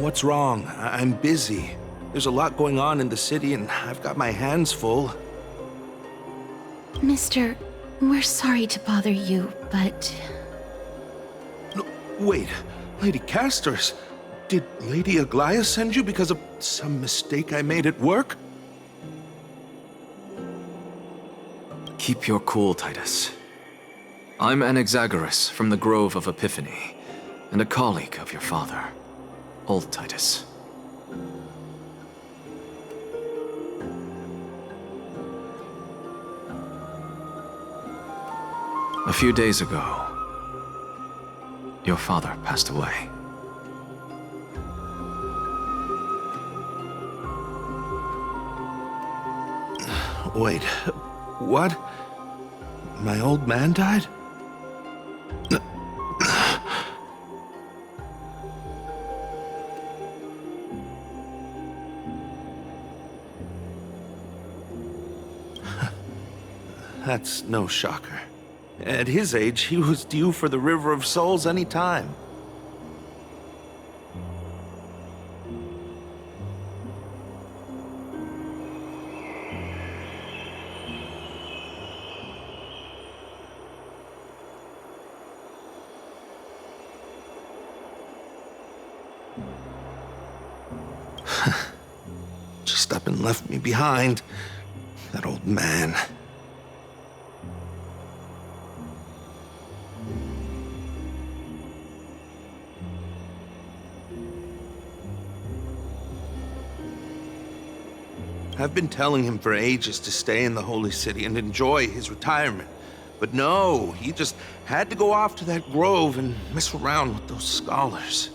What's wrong? I'm busy. There's a lot going on in the city, and I've got my hands full. Mister, we're sorry to bother you, but... No, wait, Lady Castors, did Lady Aglaia send you because of some mistake I made at work? Keep your cool, Titus. I'm Anaxagoras from the Grove of Epiphany, and a colleague of your father, Old Titus. A few days ago, your father passed away. Wait, what? My old man died? That's no shocker. At his age, he was due for the River of Souls any time. Just up and left me behind. That old man. I've been telling him for ages to stay in the Holy City and enjoy his retirement. But no, he just had to go off to that grove and mess around with those scholars.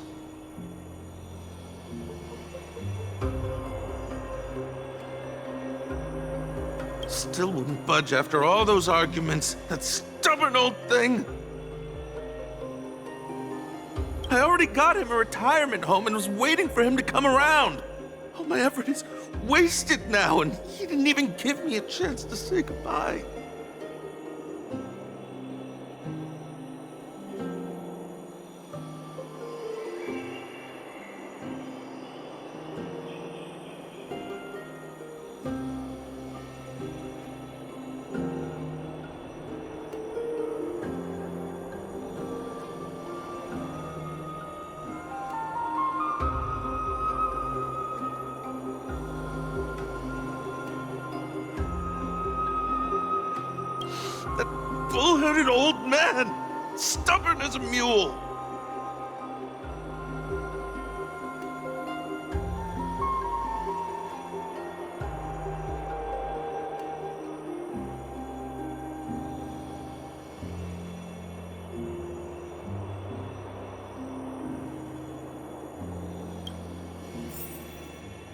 Still wouldn't budge after all those arguments. That stubborn old thing. I already got him a retirement home and was waiting for him to come around. All my effort is wasted now, and he didn't even give me a chance to say goodbye. That bull-headed old man, stubborn as a mule.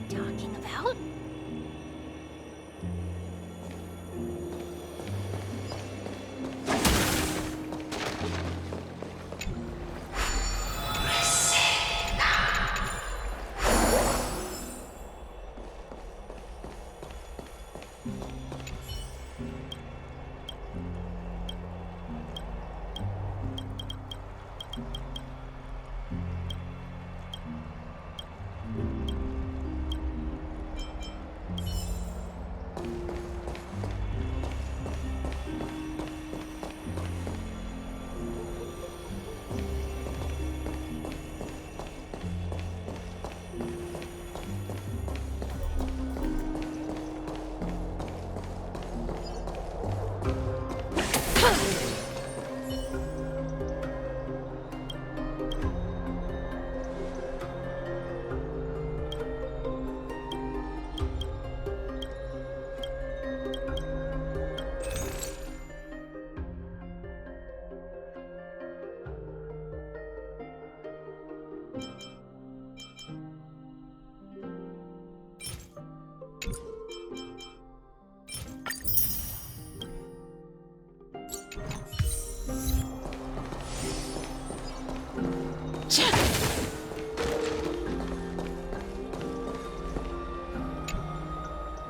Talking about?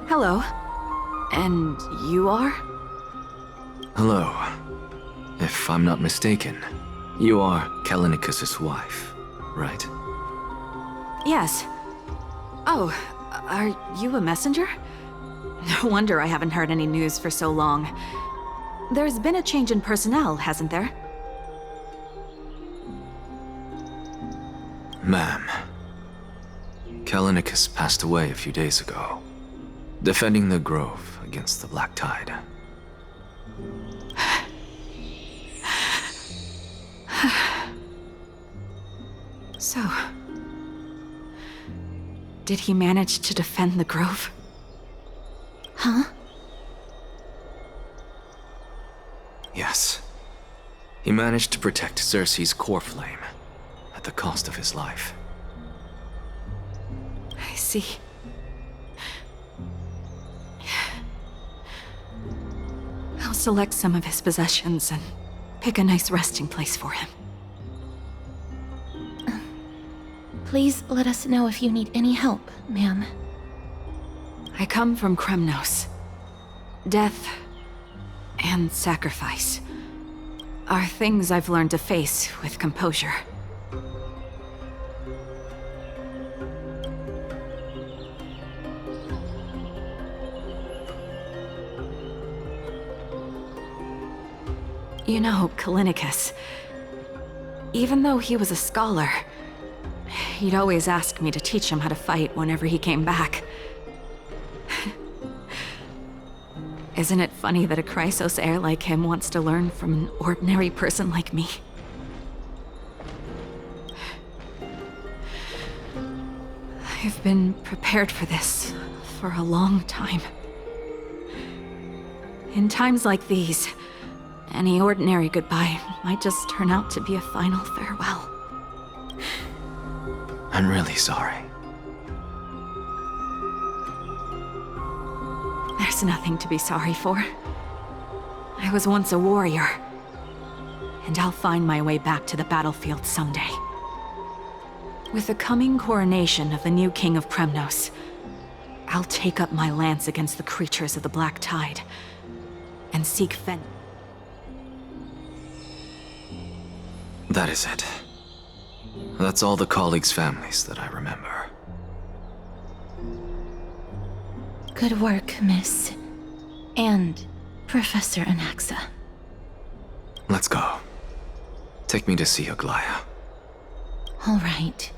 Hello. And you are? Hello. If I'm not mistaken, you are Kallinicus' wife, right? Yes. Oh, are you a messenger? No wonder I haven't heard any news for so long. There's been a change in personnel, hasn't there? Ma'am, Kalinicus passed away a few days ago, defending the Grove against the Black Tide. So, did he manage to defend the Grove? Huh? Yes. He managed to protect Cersei's core flame at the cost of his life. I see. I'll select some of his possessions and pick a nice resting place for him. Please let us know if you need any help, ma'am. I come from Kremnos. Death and sacrifice are things I've learned to face with composure. You know, Kalinicus, even though he was a scholar, he'd always ask me to teach him how to fight whenever he came back. Isn't it funny that a Chrysos heir like him wants to learn from an ordinary person like me? I've been prepared for this for a long time. In times like these, any ordinary goodbye might just turn out to be a final farewell. I'm really sorry. There's nothing to be sorry for. I was once a warrior, and I'll find my way back to the battlefield someday. With the coming coronation of the new king of Kremnos, I'll take up my lance against the creatures of the Black Tide and seek vengeance. That is it. That's all the colleagues' families that I remember. Good work, Miss. And Professor Anaxa. Let's go. Take me to see Aglaya. All right.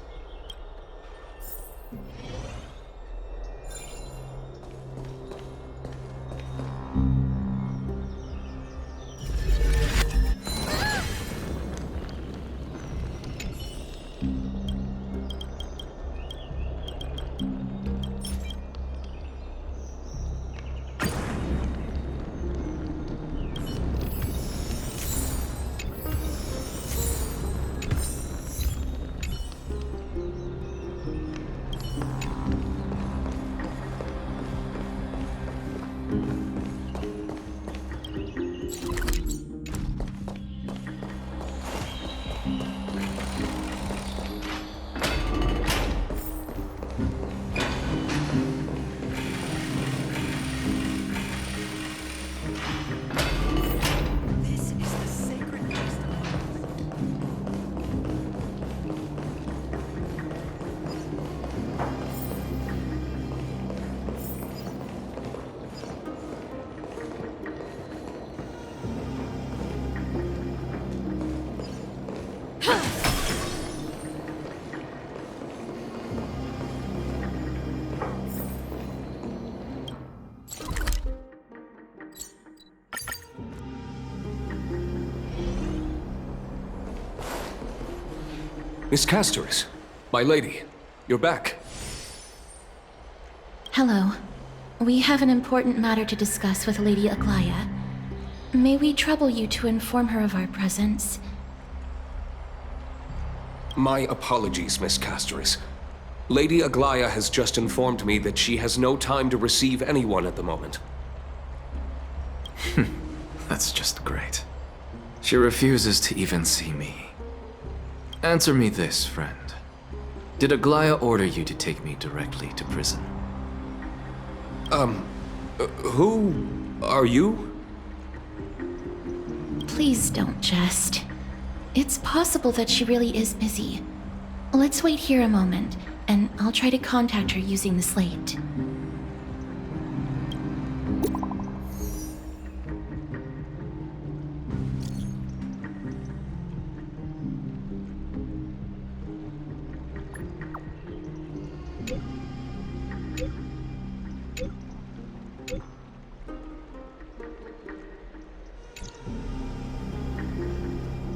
Miss Castoris, my lady, you're back. Hello. We have an important matter to discuss with Lady Aglaya. May we trouble you to inform her of our presence? My apologies, Miss Castoris. Lady Aglaya has just informed me that she has no time to receive anyone at the moment. That's just great. She refuses to even see me. Answer me this, friend. Did Aglaya order you to take me directly to prison? Who are you? Please don't jest. It's possible that she really is busy. Let's wait here a moment, and try to contact her using the slate.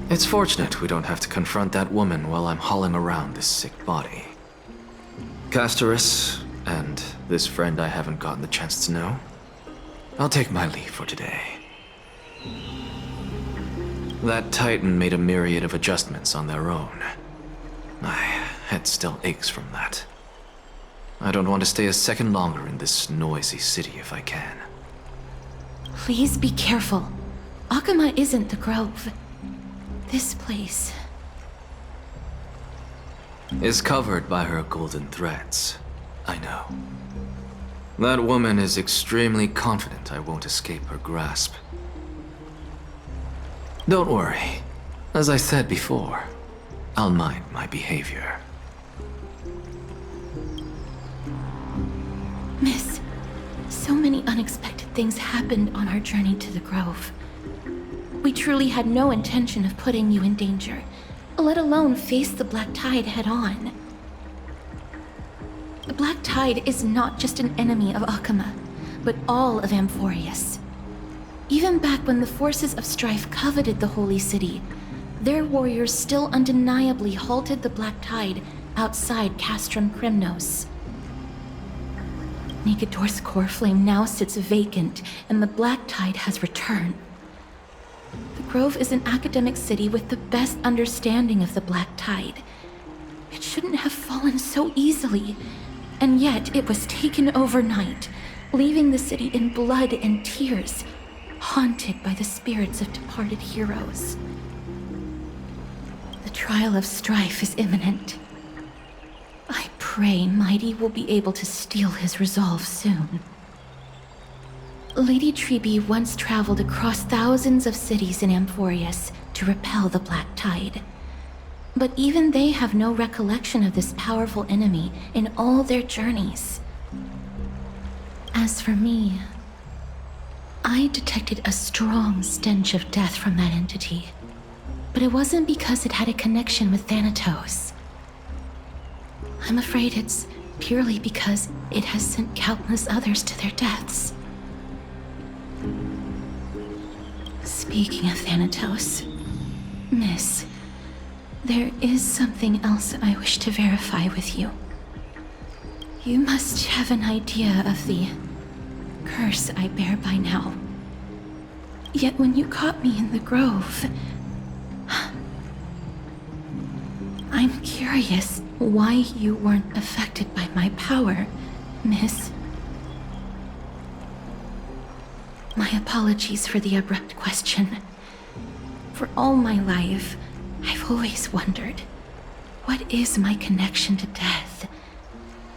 It's fortunate we don't have to confront that woman while I'm hauling around this sick body. Castorus, and this friend I haven't gotten the chance to know, I'll take my leave for today. That Titan made a myriad of adjustments on their own. My head still aches from that. I don't want to stay a second longer in this noisy city if I can. Please be careful. Akama isn't the Grove. This place is covered by her golden threads. I know. That woman is extremely confident I won't escape her grasp. Don't worry. As I said before, I'll mind my behavior. Miss, so many unexpected things happened on our journey to the Grove. We truly had no intention of putting you in danger, let alone face the Black Tide head-on. The Black Tide is not just an enemy of Akama, but all of Amphorius. Even back when the forces of strife coveted the Holy City, their warriors still undeniably halted the Black Tide outside Castrum Crimnos. Negador's core flame now sits vacant, and the Black Tide has returned. The Grove is an academic city with the best understanding of the Black Tide. It shouldn't have fallen so easily, and yet it was taken overnight, leaving the city in blood and tears, haunted by the spirits of departed heroes. The trial of strife is imminent. I pray Mighty will be able to steel his resolve soon. Lady Treby once traveled across thousands of cities in Amphorius to repel the Black Tide. But even they have no recollection of this powerful enemy in all their journeys. As for me, I detected a strong stench of death from that entity. But it wasn't because it had a connection with Thanatos. I'm afraid it's purely because it has sent countless others to their deaths. Speaking of Thanatos, Miss, there is something else I wish to verify with you. You must have an idea of the curse I bear by now. Yet when you caught me in the Grove, I'm curious why you weren't affected by my power, Miss. My apologies for the abrupt question. For all my life, I've always wondered, what is my connection to death?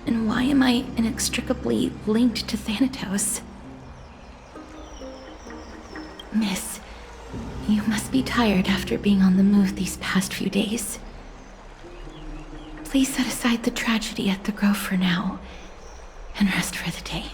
And why am I inextricably linked to Thanatos? Miss, you must be tired after being on the move these past few days. Please set aside the tragedy at the Grove for now, and rest for the day.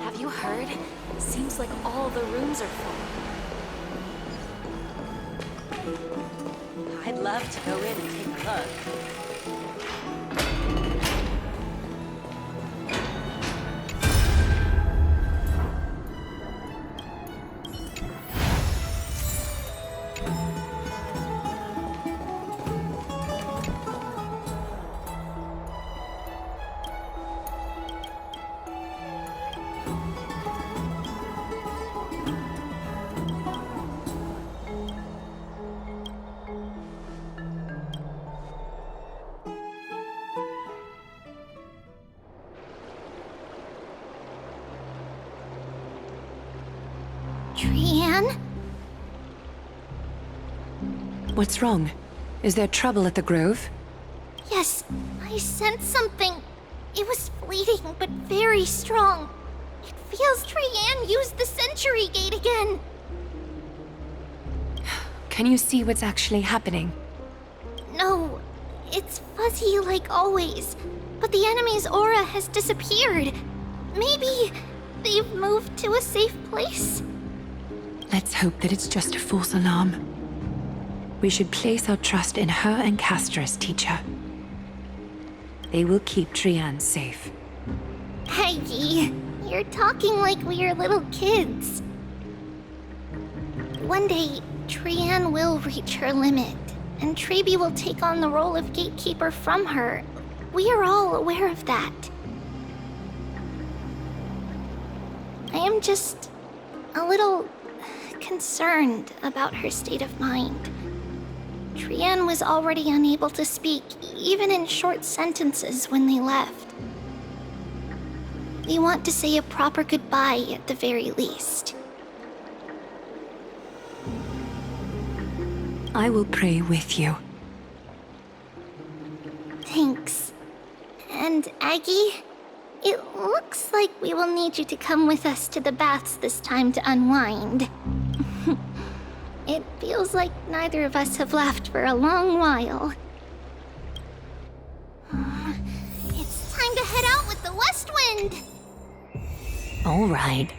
Have you heard? Seems like all the rooms are full. I'd love to go in and take a look. Trian? What's wrong? Is there trouble at the Grove? Yes, I sensed something. It was fleeting, but very strong. It feels Trian used the Century Gate again. Can you see what's actually happening? No, it's fuzzy like always. But the enemy's aura has disappeared. Maybe they've moved to a safe place? Let's hope that it's just a false alarm. We should place our trust in her and Castris, teacher. They will keep Trian safe. Aggie, you're talking like we're little kids. One day, Trian will reach her limit, and Trebi will take on the role of gatekeeper from her. We are all aware of that. I am just a little concerned about her state of mind. Trian was already unable to speak, even in short sentences when they left. We want to say a proper goodbye at the very least. I will pray with you. Thanks. And Aggie, it looks like we will need you to come with us to the baths this time to unwind. It feels like neither of us have laughed for a long while. It's time to head out with the West Wind! All right.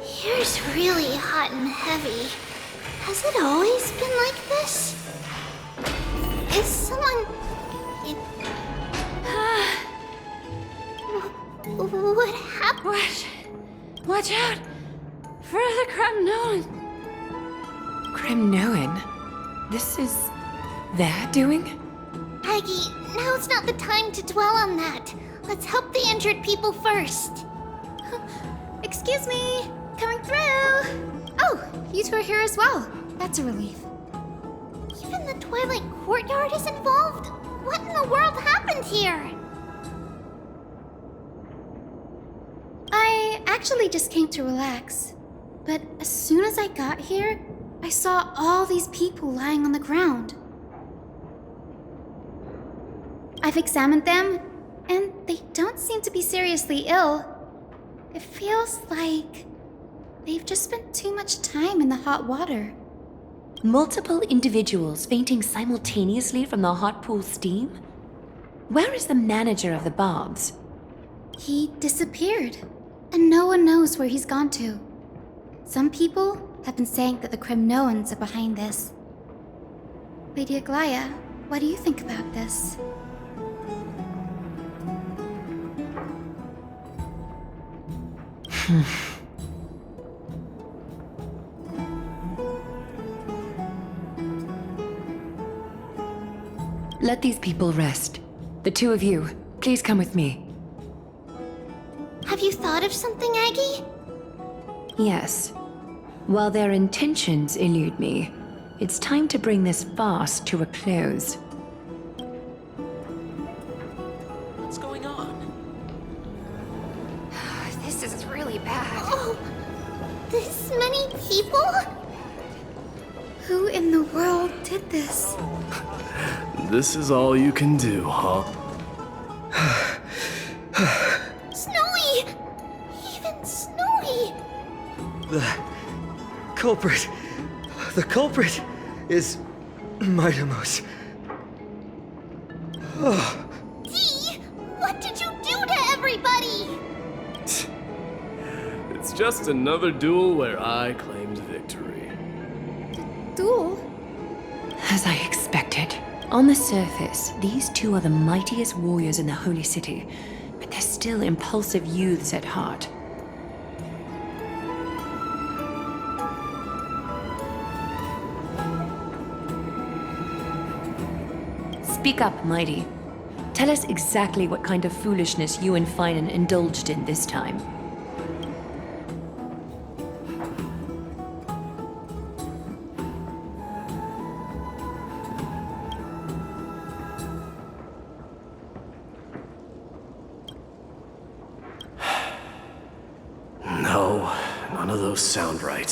Here's really hot and heavy. Has it always been like this? Is someone... What happened? Watch out! For the Kremnoan! Kremnoan? This is their doing? Aggie, now's not the time to dwell on that. Let's help the injured people first. Excuse me! Coming through! Oh, you two are here as well. That's a relief. Even the Twilight Courtyard is involved? What in the world happened here? I actually just came to relax. But as soon as I got here, I saw all these people lying on the ground. I've examined them, and they don't seem to be seriously ill. It feels like they've just spent too much time in the hot water. Multiple individuals fainting simultaneously from the hot pool steam? Where is the manager of the baths? He disappeared, and no one knows where he's gone to. Some people have been saying that the Kremnoans are behind this. Lady Aglaya, what do you think about this? Let these people rest. The two of you, please come with me. Have you thought of something, Aggie? Yes. While their intentions elude me, it's time to bring this farce to a close. What's going on? This is really bad. Oh, this many people? Who in the world did this? This is all you can do, huh? Snowy! Even Snowy! The culprit is Mightimos. Dee, what did you do to everybody? It's just another duel where I claimed victory. Duel? As I expected. On the surface, these two are the mightiest warriors in the Holy City, but they're still impulsive youths at heart. Speak up, Mighty. Tell us exactly what kind of foolishness you and Finan indulged in this time. No, none of those sound right.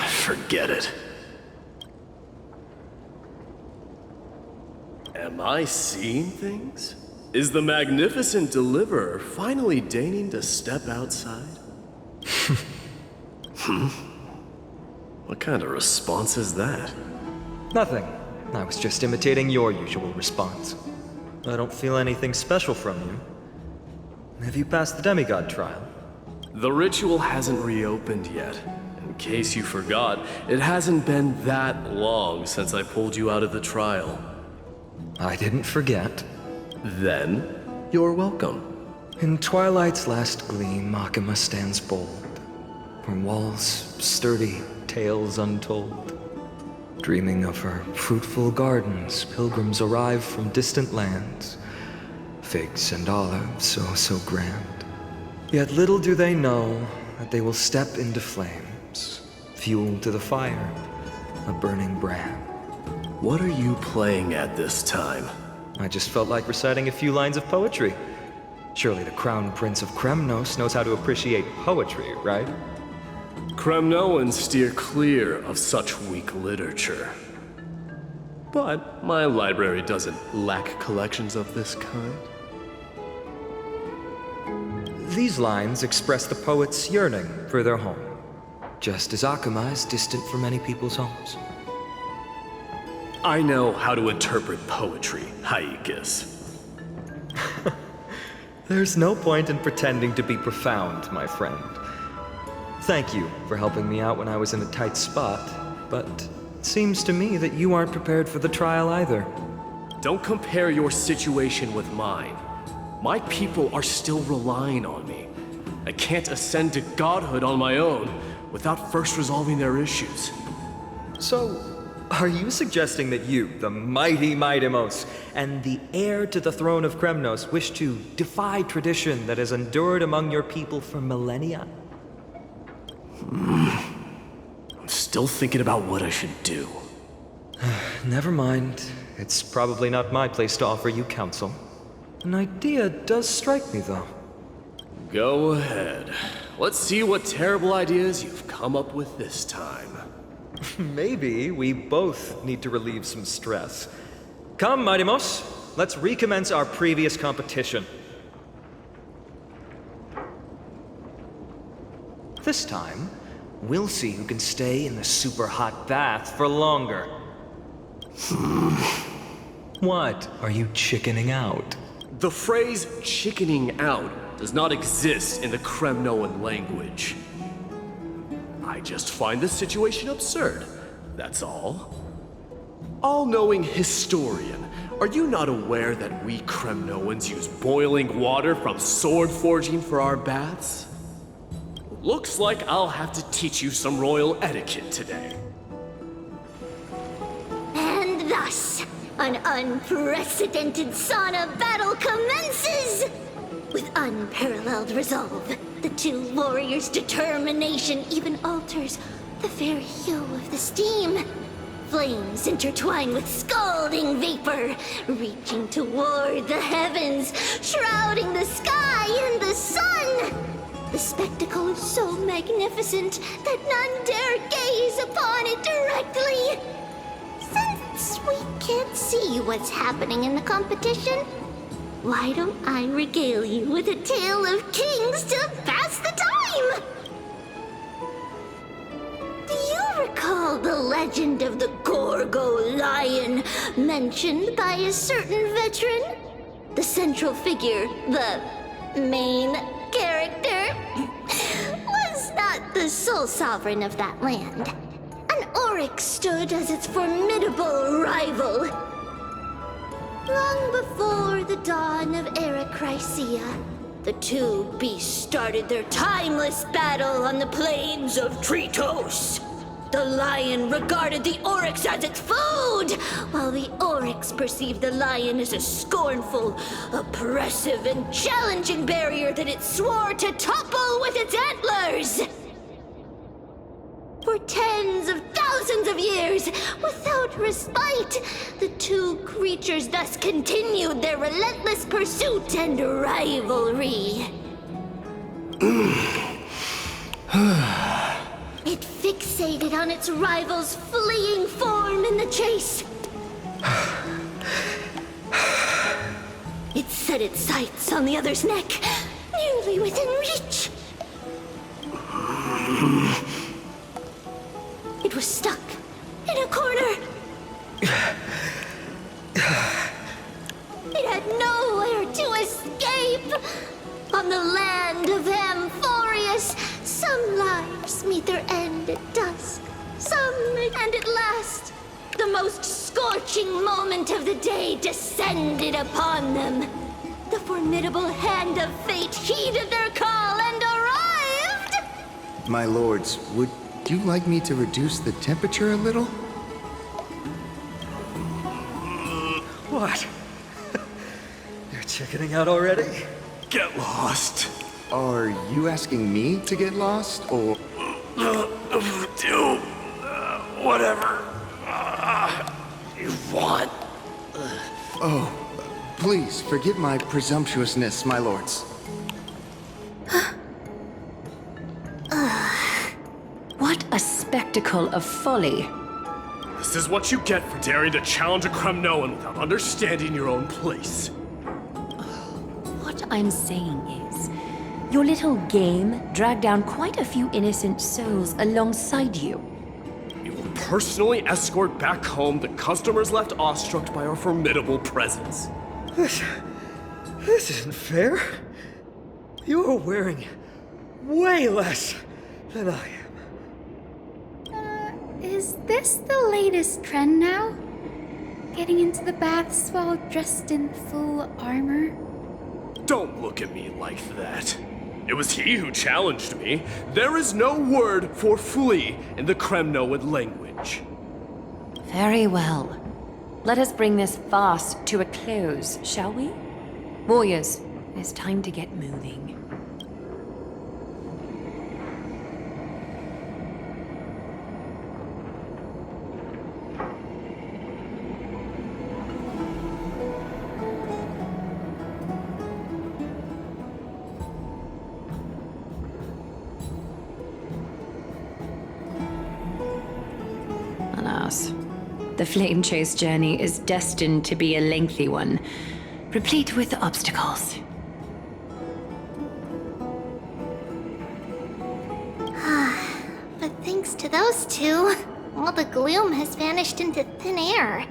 Forget it. Am I seeing things? Is the magnificent deliverer finally deigning to step outside? What kind of response is that? Nothing. I was just imitating your usual response. I don't feel anything special from you. Have you passed the demigod trial? The ritual hasn't reopened yet. In case you forgot, it hasn't been that long since I pulled you out of the trial. I didn't forget. Then, you're welcome. In twilight's last gleam, Makima stands bold. Her walls sturdy, tales untold. Dreaming of her fruitful gardens, pilgrims arrive from distant lands. Figs and olives, so grand. Yet little do they know that they will step into flames, fuel to the fire, a burning brand. What are you playing at this time? I just felt like reciting a few lines of poetry. Surely the Crown Prince of Kremnos knows how to appreciate poetry, right? Kremnoans steer clear of such weak literature. But my library doesn't lack collections of this kind. These lines express the poet's yearning for their home, just as Akuma is distant from many people's homes. I know how to interpret poetry, Haikis. There's no point in pretending to be profound, my friend. Thank you for helping me out when I was in a tight spot, but it seems to me that you aren't prepared for the trial either. Don't compare your situation with mine. My people are still relying on me. I can't ascend to godhood on my own without first resolving their issues. So, are you suggesting that you, the mighty Mightimos, and the heir to the throne of Kremnos, wish to defy tradition that has endured among your people for millennia? I'm still thinking about what I should do. Never mind. It's probably not my place to offer you counsel. An idea does strike me, though. Go ahead. Let's see what terrible ideas you've come up with this time. Maybe we both need to relieve some stress. Come, Mightimos, let's recommence our previous competition. This time, we'll see who can stay in the super hot bath for longer. What? Are you chickening out? The phrase chickening out does not exist in the Kremnoan language. I just find this situation absurd, that's all. All-knowing historian, are you not aware that we Kremnoans use boiling water from sword forging for our baths? Looks like I'll have to teach you some royal etiquette today. And thus, an unprecedented sauna battle commences! With unparalleled resolve, the two warriors' determination even alters the very hue of the steam. Flames intertwine with scalding vapor, reaching toward the heavens, shrouding the sky and the sun. The spectacle is so magnificent that none dare gaze upon it directly. Since we can't see what's happening in the competition, why don't I regale you with a tale of kings to pass the time? Do you recall the legend of the Gorgo lion mentioned by a certain veteran? The central figure, the main character, was not the sole sovereign of that land. An oryx stood as its formidable rival. Long before the dawn of Era Chrysia, the two beasts started their timeless battle on the plains of Tritos. The lion regarded the oryx as its food, while the oryx perceived the lion as a scornful, oppressive, and challenging barrier that it swore to topple with its antlers. For tens of thousands of years, without respite, the two creatures thus continued their relentless pursuit and rivalry. It fixated on its rival's fleeing form in the chase. It set its sights on the other's neck, nearly within reach. It was stuck in a corner. It had nowhere to escape. On the land of Amphorius, some lives meet their end at dusk, some end at last. The most scorching moment of the day descended upon them. The formidable hand of fate heeded their call and arrived! My lords, would you like me to reduce the temperature a little? What? You're chickening out already? Get lost. Are you asking me to get lost, or... Do whatever you want. Oh, please forgive my presumptuousness, my lords. What a spectacle of folly. This is what you get for daring to challenge a Kremnoan without understanding your own place. What I'm saying is, your little game dragged down quite a few innocent souls alongside you. We will personally escort back home the customers left awestruck by our formidable presence. This isn't fair. You are wearing way less than I am. Is this the latest trend now? Getting into the baths while dressed in full armor? Don't look at me like that. It was he who challenged me. There is no word for flee in the Kremnoan language. Very well. Let us bring this farce to a close, shall we? Warriors, it is time to get moving. Alas, the flame chase journey is destined to be a lengthy one, replete with obstacles. But thanks to those two, all the gloom has vanished into thin air.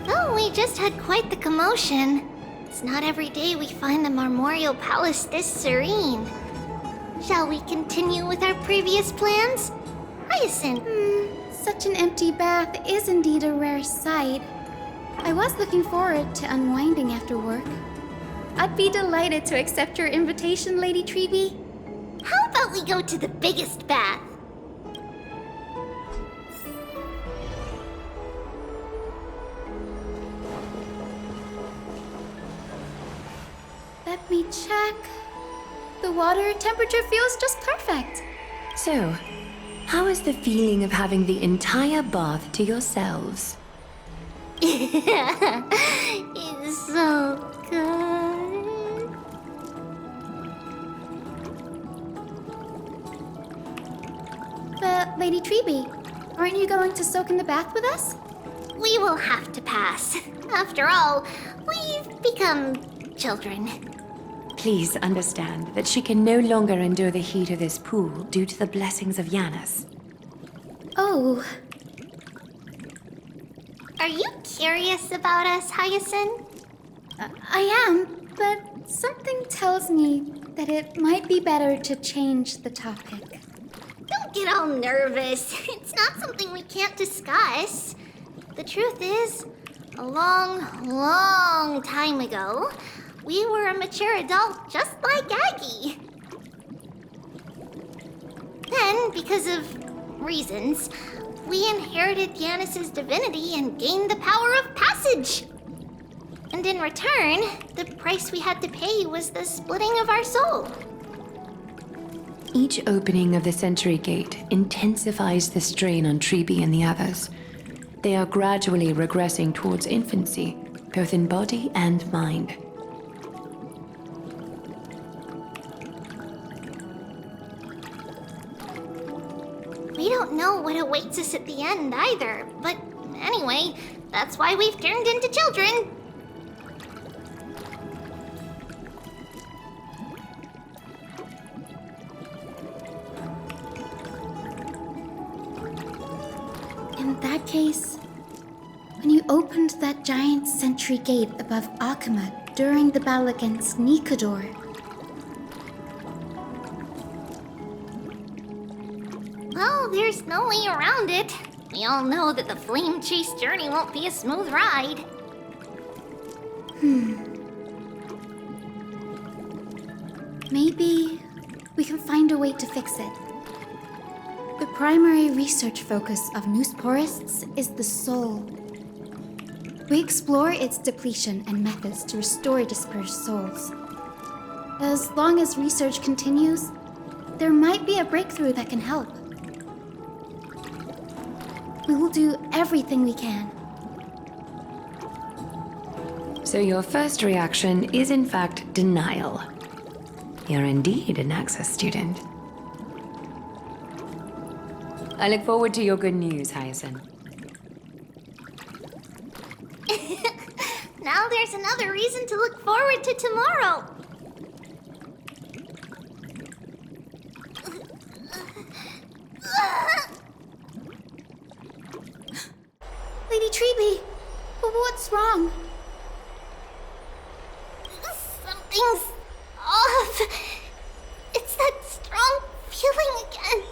Oh, we just had quite the commotion. It's not every day we find the Marmoreal Palace this serene. Shall we continue with our previous plans? Hyacinth. Such an empty bath is indeed a rare sight. I was looking forward to unwinding after work. I'd be delighted to accept your invitation, Lady Treeby. How about we go to the biggest bath? Let me check. The water temperature feels just perfect. So, how is the feeling of having the entire bath to yourselves? It's so good. But, Lady Treeby, aren't you going to soak in the bath with us? We will have to pass. After all, we've become children. Please understand that she can no longer endure the heat of this pool due to the blessings of Yanis. Oh, Are you curious about us, Hyacinth? I am, but something tells me that it might be better to change the topic. Don't get all nervous. It's not something we can't discuss. The truth is, a long, long time ago, we were a mature adult just like Aggie. Then, because of reasons, we inherited Yanis's divinity and gained the power of passage. And in return, the price we had to pay was the splitting of our soul. Each opening of the Century Gate intensifies the strain on Treeby and the others. They are gradually regressing towards infancy, both in body and mind. We don't know what awaits us at the end either, but anyway, that's why we've turned into children. In that case, when you opened that giant sentry gate above Akama during the battle against Nikador, Well, there's no way around it. We all know that the flame chase journey won't be a smooth ride. maybe we can find a way to fix it. The primary research focus of Noosporists is the soul. We explore its depletion and methods to restore dispersed souls. As long as research continues, there might be a breakthrough that can help. We will do everything we can. So your first reaction is in fact denial. You're indeed an Access student. I look forward to your good news, Hyacinth. Now there's another reason to look forward to tomorrow. Lady Treeby, what's wrong? Something's off. It's that strong feeling again.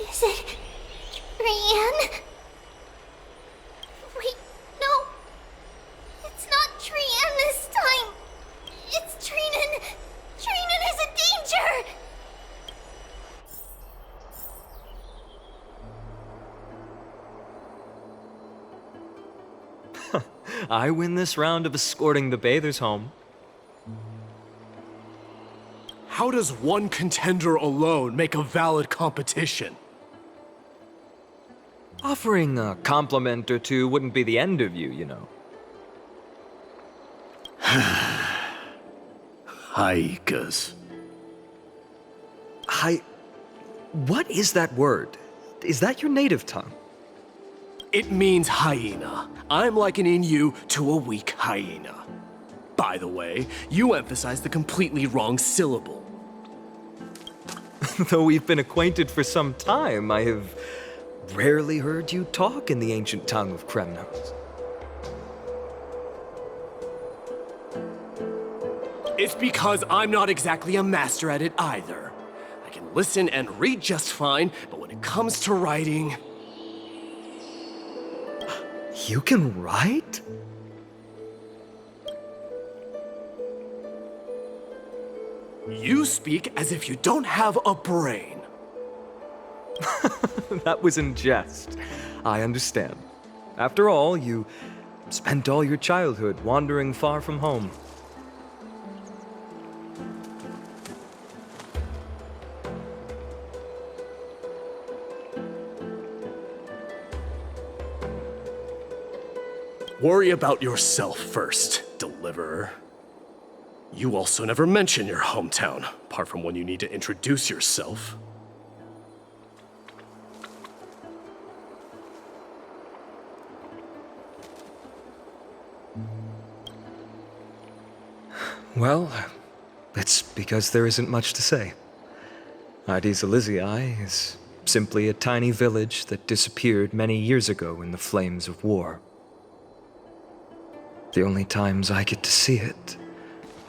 Is it Trian? Wait, no. It's not Trian this time. It's Trinan. Trinan is in danger. I win this round of escorting the bathers home. How does one contender alone make a valid competition? Offering a compliment or two wouldn't be the end of you, you know. Haikas. What is that word? Is that your native tongue? It means hyena. I'm likening you to a weak hyena. By the way, you emphasize the completely wrong syllable. Though we've been acquainted for some time, I have rarely heard you talk in the ancient tongue of Kremnos. It's because I'm not exactly a master at it either. I can listen and read just fine, but when it comes to writing... You can write? You speak as if you don't have a brain. That was in jest. I understand. After all, you spent all your childhood wandering far from home. Worry about yourself first, Deliverer. You also never mention your hometown, apart from when you need to introduce yourself. Well, it's because there isn't much to say. Addis Elysiae is simply a tiny village that disappeared many years ago in the flames of war. The only times I get to see it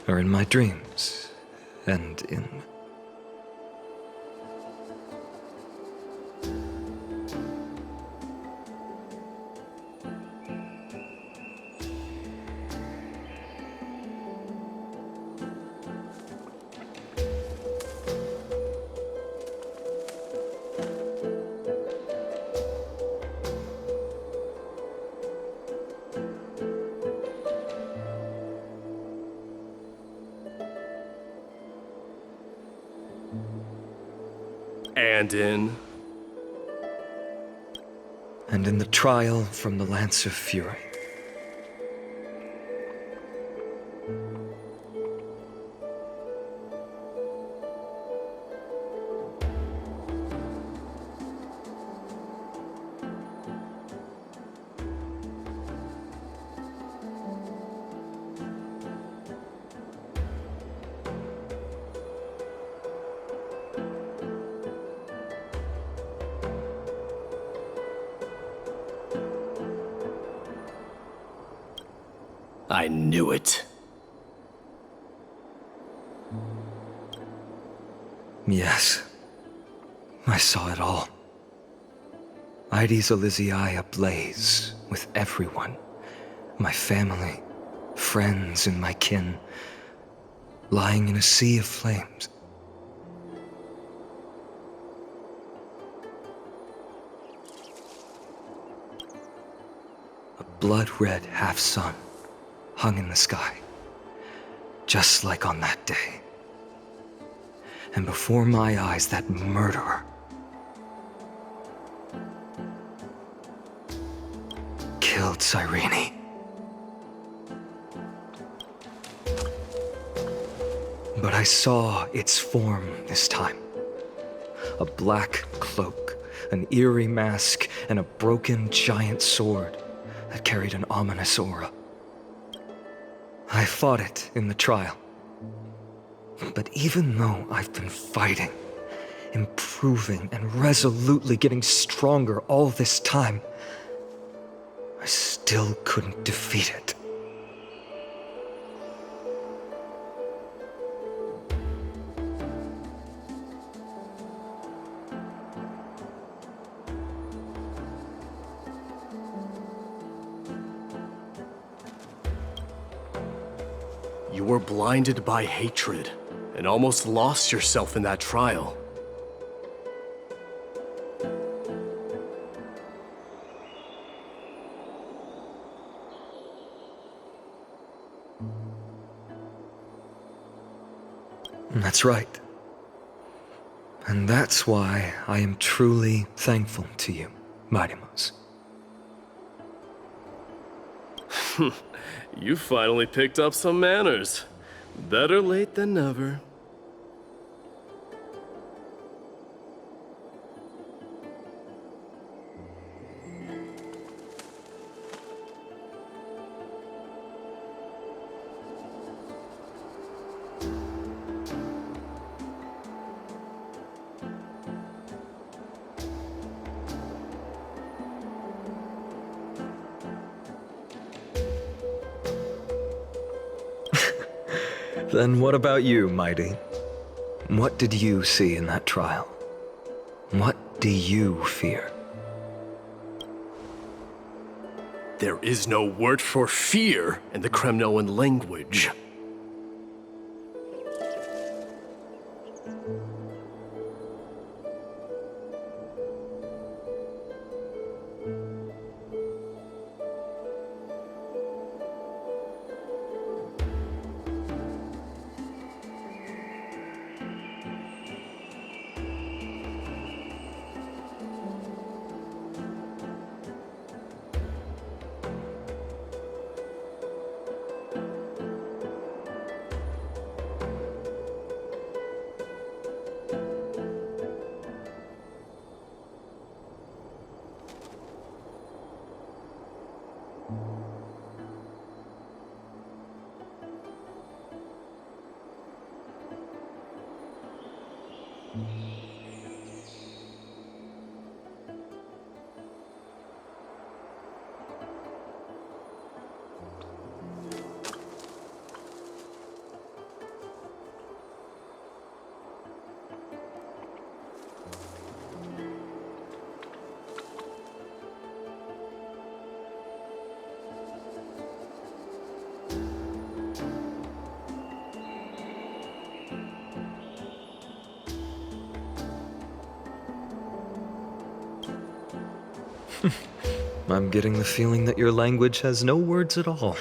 are in my dreams and in... stand-in. And in the trial from the Lance of Fury. I knew it. Yes, I saw it all. Ides Elysiae ablaze with everyone. My family, friends, and my kin, lying in a sea of flames. A blood-red half-sun hung in the sky, just like on that day. And before my eyes, that murderer killed Cyrene. But I saw its form this time. A black cloak, an eerie mask, and a broken giant sword that carried an ominous aura. I fought it in the trial. But even though I've been fighting, improving, and resolutely getting stronger all this time, I still couldn't defeat it. You were blinded by hatred and almost lost yourself in that trial. That's right. And that's why I am truly thankful to you, Mightymouse. You finally picked up some manners. Better late than never. Then what about you, Mighty? What did you see in that trial? What do you fear? There is no word for fear in the Kremnoan language. I'm getting the feeling that your language has no words at all.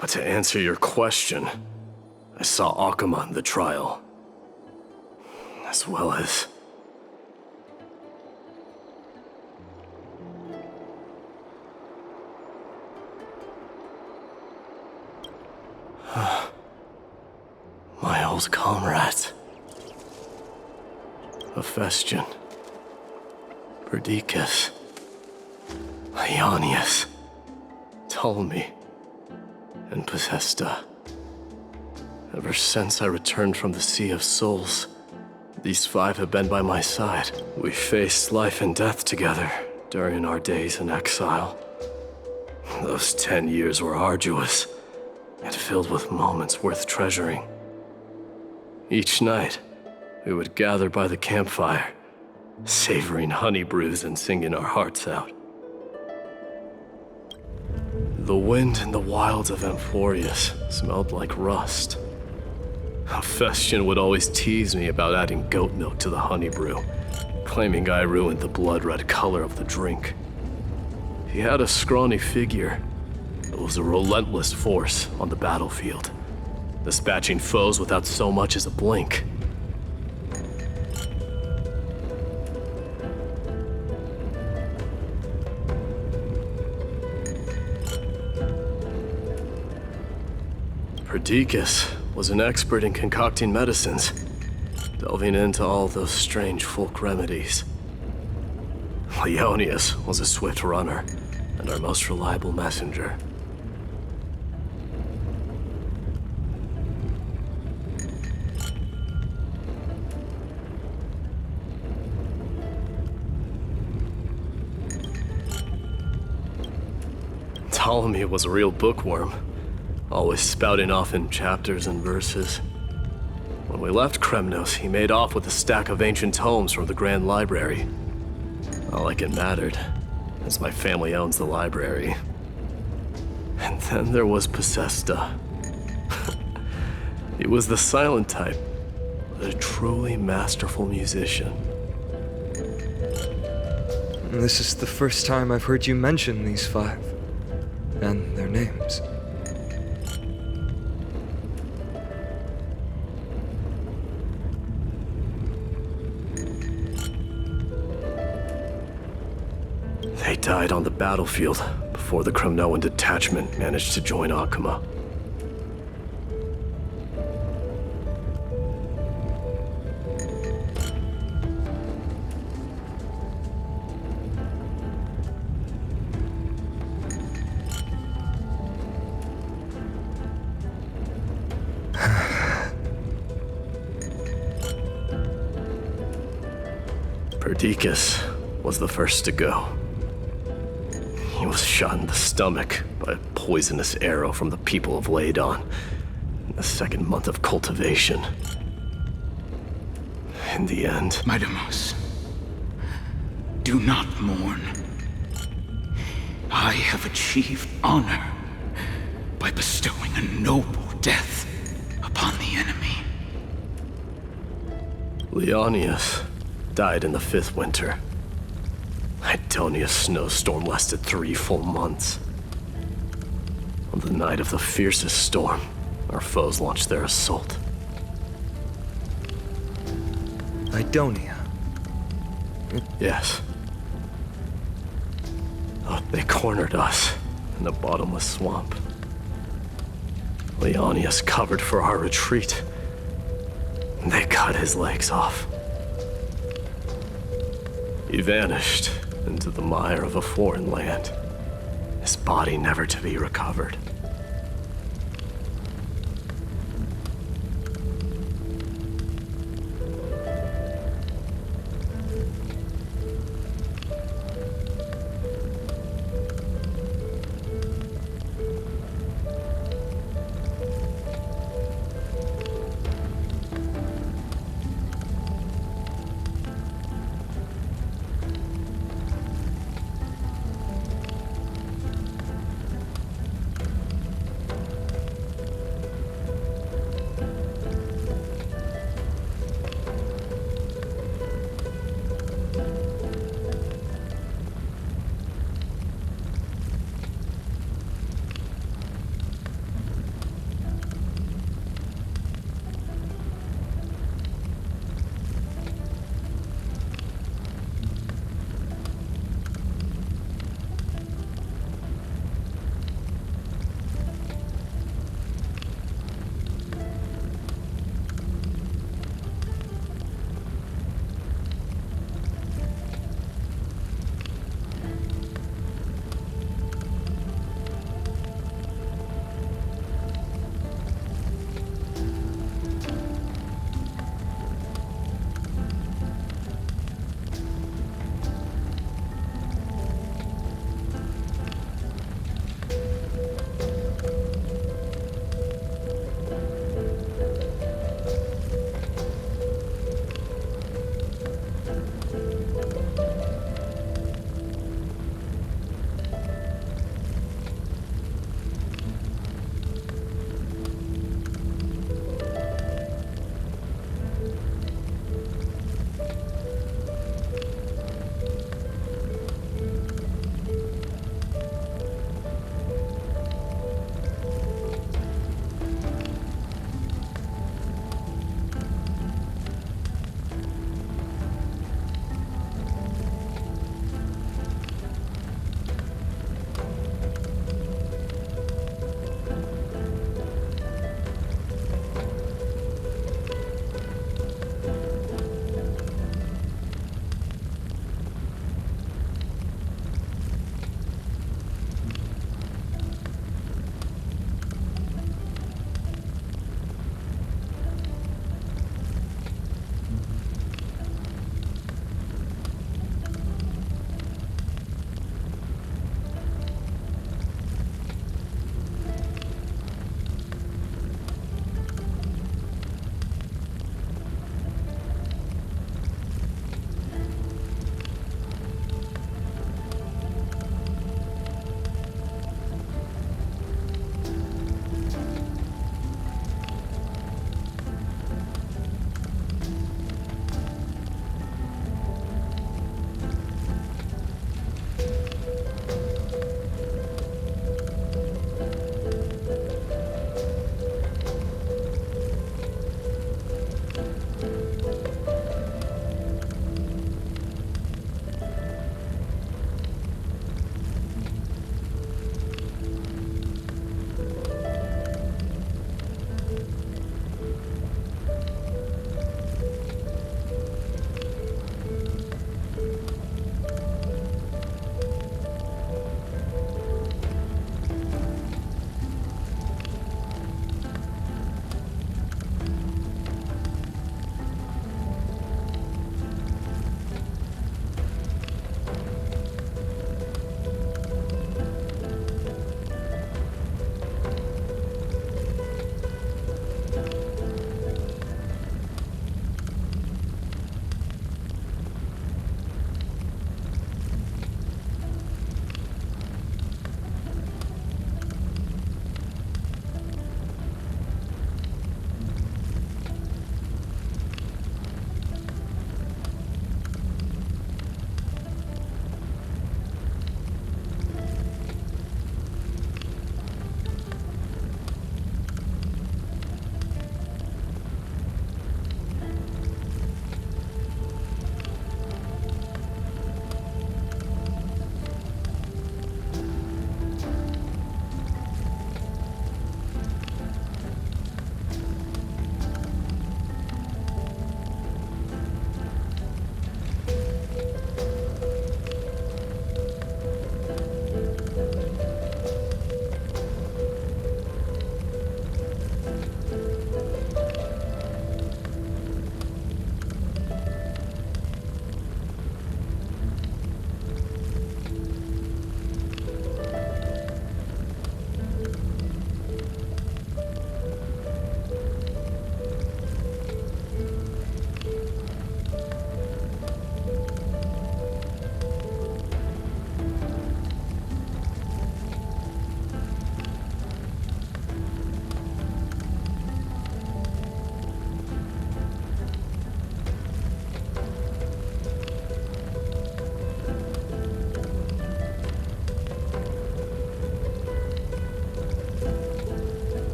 But to answer your question, I saw Akuma in the trial. As well as... my old comrades. Hephaestion, Perdiccas, Ionius, Ptolemy, and Possesta. Ever since I returned from the Sea of Souls, these five have been by my side. We faced life and death together during our days in exile. Those 10 years were arduous, yet filled with moments worth treasuring. Each night, we would gather by the campfire, savoring honey brews and singing our hearts out. The wind in the wilds of Amphorius smelled like rust. Hephaestion would always tease me about adding goat milk to the honey brew, claiming I ruined the blood-red color of the drink. He had a scrawny figure, but was a relentless force on the battlefield, dispatching foes without so much as a blink. Perdiccas was an expert in concocting medicines, delving into all those strange folk remedies. Leonius was a swift runner and our most reliable messenger. Ptolemy was a real bookworm, always spouting off in chapters and verses. When we left Kremnos, he made off with a stack of ancient tomes from the Grand Library. Not like it mattered, as my family owns the library. And then there was Possesta. He was the silent type, but a truly masterful musician. This is the first time I've heard you mention these five, and their names. They died on the battlefield before the Kremnoan detachment managed to join Akuma. Perdiccas was the first to go. He was shot in the stomach by a poisonous arrow from the people of Ladon in the second month of cultivation. In the end... My Deimos, do not mourn. I have achieved honor by bestowing a noble death upon the enemy. Leonius died in the 5th winter. Idonia's snowstorm lasted 3 full months. On the night of the fiercest storm, our foes launched their assault. Idonia? Yes. Oh, they cornered us in the bottomless swamp. Leonius covered for our retreat, and they cut his legs off. He vanished into the mire of a foreign land, his body never to be recovered.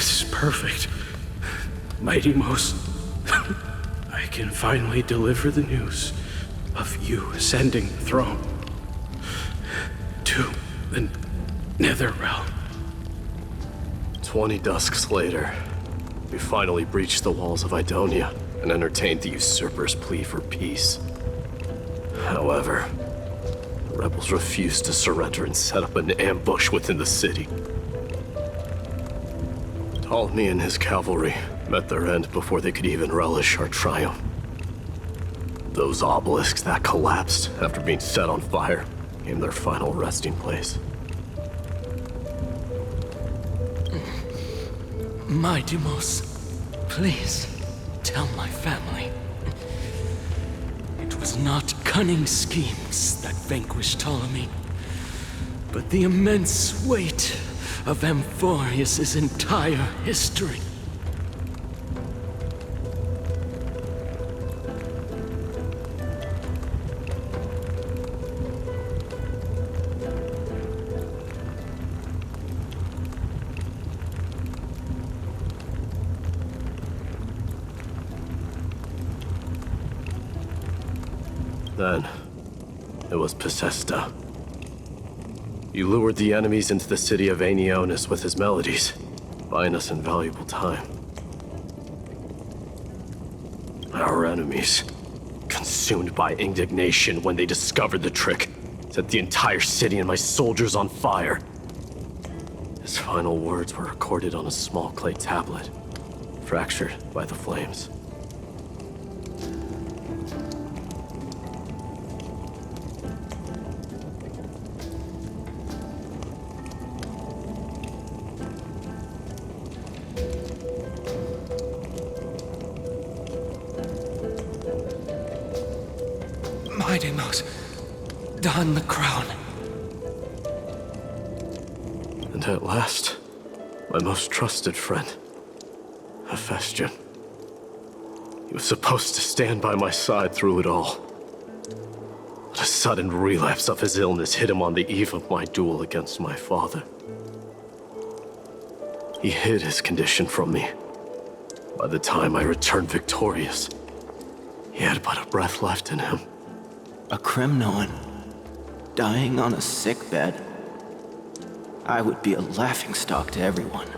This is perfect. Mighty Most, I can finally deliver the news of you ascending the throne to the Nether Realm. 20 dusks later, we finally breached the walls of Idonia and entertained the usurper's plea for peace. However, the rebels refused to surrender and set up an ambush within the city. Ptolemy and his cavalry met their end before they could even relish our triumph. Those obelisks that collapsed after being set on fire became their final resting place. My Deimos, please tell my family. It was not cunning schemes that vanquished Ptolemy, but the immense weight of Amphorius' entire history. Then, it was Pacesta. He lured the enemies into the city of Aenionis with his melodies, buying us invaluable time. Our enemies, consumed by indignation when they discovered the trick, set the entire city and my soldiers on fire. His final words were recorded on a small clay tablet, fractured by the flames. My Deimos, don the crown. And at last, my most trusted friend, Hephaestion. He was supposed to stand by my side through it all. But a sudden relapse of his illness hit him on the eve of my duel against my father. He hid his condition from me. By the time I returned victorious, he had but a breath left in him. A Kremnoan, dying on a sick bed. I would be a laughingstock to everyone.